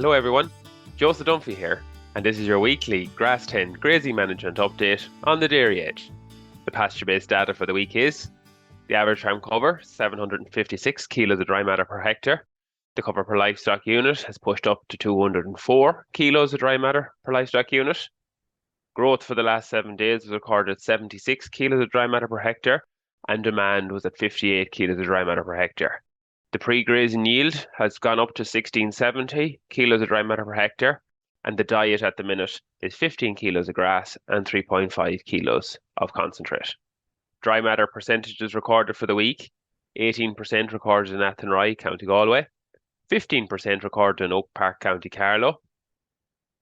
Hello everyone, Joseph Dunphy here, and this is your weekly Grass10 grazing management update on the dairy edge. The pasture-based data for the week is the average farm cover, 756 kilos of dry matter per hectare. The cover per livestock unit has pushed up to 204 kilos of dry matter per livestock unit. Growth for the last 7 days was recorded at 76 kilos of dry matter per hectare, and demand was at 58 kilos of dry matter per hectare. The pre-grazing yield has gone up to 1670 kilos of dry matter per hectare, and the diet at the minute is 15 kilos of grass and 3.5 kilos of concentrate. Dry matter percentages recorded for the week: 18% recorded in Athenry, County Galway, 15% recorded in Oak Park, County Carlow,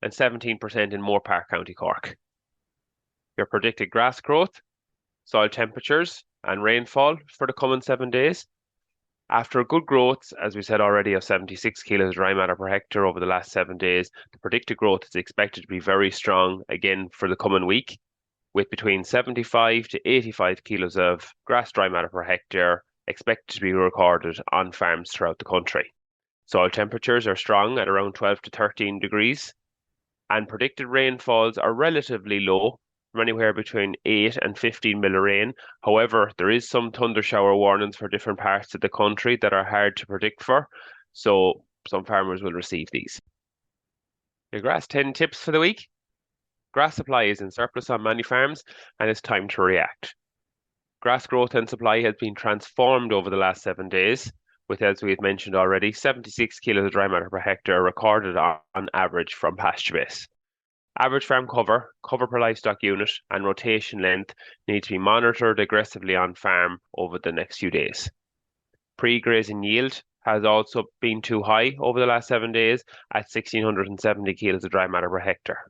and 17% in Moore Park, County Cork. Your predicted grass growth, soil temperatures, and rainfall for the coming 7 days. After a good growth, as we said already, of 76 kilos of dry matter per hectare over the last 7 days, the predicted growth is expected to be very strong again for the coming week, with between 75 to 85 kilos of grass dry matter per hectare expected to be recorded on farms throughout the country. Soil temperatures are strong at around 12 to 13 degrees, and predicted rainfalls are relatively low, from anywhere between 8 and 15 mil of rain. However, there is some thunder shower warnings for different parts of the country that are hard to predict for, so some farmers will receive these. Your Grass10 tips for the week. Grass supply is in surplus on many farms, and it's time to react. Grass growth and supply has been transformed over the last 7 days, with, as we had mentioned already, 76 kilos of dry matter per hectare recorded on average from PastureBase. Average farm cover, cover per livestock unit, and rotation length need to be monitored aggressively on farm over the next few days. Pre-grazing yield has also been too high over the last 7 days at 1,670 kilos of dry matter per hectare.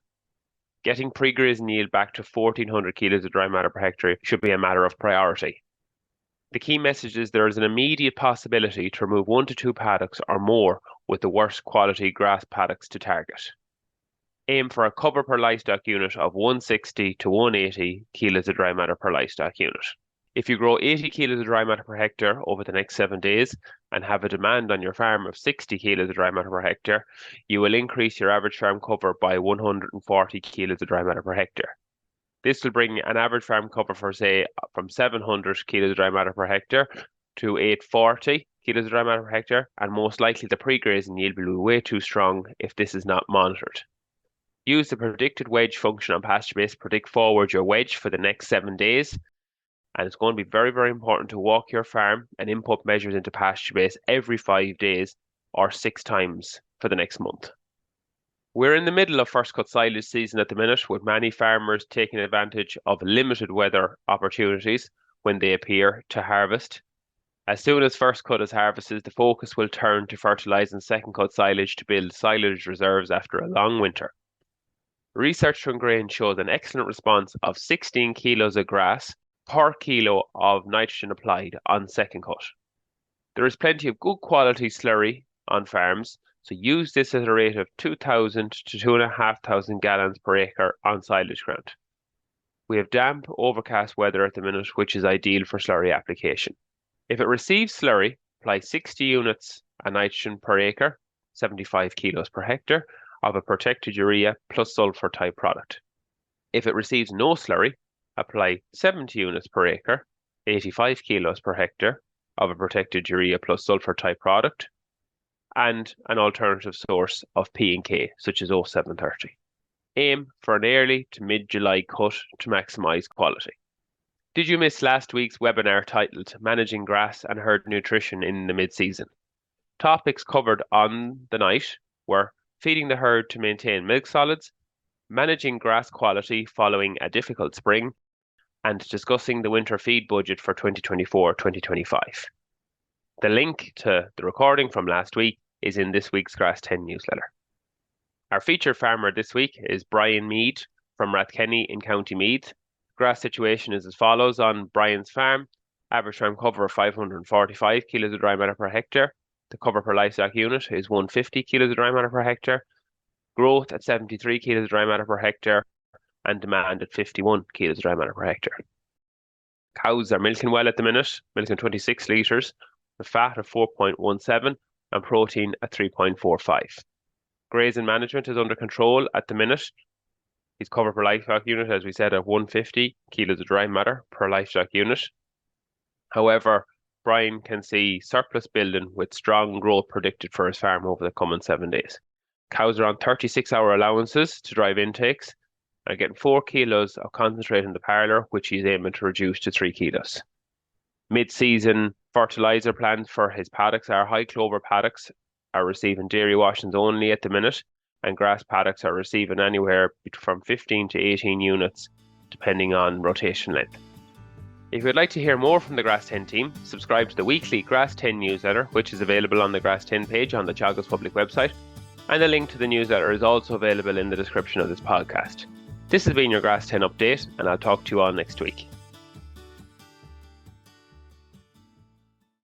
Getting pre-grazing yield back to 1,400 kilos of dry matter per hectare should be a matter of priority. The key message is there is an immediate possibility to remove 1 to 2 paddocks or more with the worst quality grass paddocks to target. Aim for a cover per livestock unit of 160 to 180 kilos of dry matter per livestock unit. If you grow 80 kilos of dry matter per hectare over the next 7 days and have a demand on your farm of 60 kilos of dry matter per hectare, you will increase your average farm cover by 140 kilos of dry matter per hectare. This will bring an average farm cover for, say, from 700 kilos of dry matter per hectare to 840 kilos of dry matter per hectare, and most likely the pre-grazing yield will be way too strong if this is not monitored. Use the predicted wedge function on PastureBase to predict forward your wedge for the next 7 days. And it's going to be very, very important to walk your farm and input measures into PastureBase every 5 days or 6 times for the next month. We're in the middle of first cut silage season at the minute, with many farmers taking advantage of limited weather opportunities when they appear to harvest. As soon as first cut is harvested, the focus will turn to fertilising second cut silage to build silage reserves after a long winter. Research from grain shows an excellent response of 16 kilos of grass per kilo of nitrogen applied on second cut. There is plenty of good quality slurry on farms, so use this at a rate of 2,000 to 2,500 gallons per acre on silage ground. We have damp, overcast weather at the minute, which is ideal for slurry application. If it receives slurry, apply 60 units of nitrogen per acre, 75 kilos per hectare, of a protected urea plus sulfur type product. If it receives no slurry, apply 70 units per acre, 85 kilos per hectare, of a protected urea plus sulfur type product, and an alternative source of P&K, such as 0730. Aim for an early to mid-July cut to maximise quality. Did you miss last week's webinar titled Managing Grass and Herd Nutrition in the Mid-Season? Topics covered on the night were feeding the herd to maintain milk solids, managing grass quality following a difficult spring, and discussing the winter feed budget for 2024-2025. The link to the recording from last week is in this week's Grass10 newsletter. Our featured farmer this week is Brian Meade from Rathkenny in County Meath. Grass situation is as follows on Brian's farm. Average farm cover of 545 kilos of dry matter per hectare. The cover per livestock unit is 150 kilos of dry matter per hectare. Growth at 73 kilos of dry matter per hectare, and demand at 51 kilos of dry matter per hectare. Cows are milking well at the minute, milking 26 litres, with fat of 4.17 and protein at 3.45. Grazing management is under control at the minute. His cover per livestock unit, as we said, at 150 kilos of dry matter per livestock unit. However, Brian can see surplus building with strong growth predicted for his farm over the coming 7 days. Cows are on 36-hour allowances to drive intakes and are getting 4 kilos of concentrate in the parlour, which he's aiming to reduce to 3 kilos. Mid-season fertiliser plans for his paddocks are high clover paddocks are receiving dairy washings only at the minute, and grass paddocks are receiving anywhere from 15 to 18 units, depending on rotation length. If you'd like to hear more from the Grass10 team, subscribe to the weekly Grass10 newsletter, which is available on the Grass10 page on the Teagasc public website, and a link to the newsletter is also available in the description of this podcast. This has been your Grass10 update, and I'll talk to you all next week.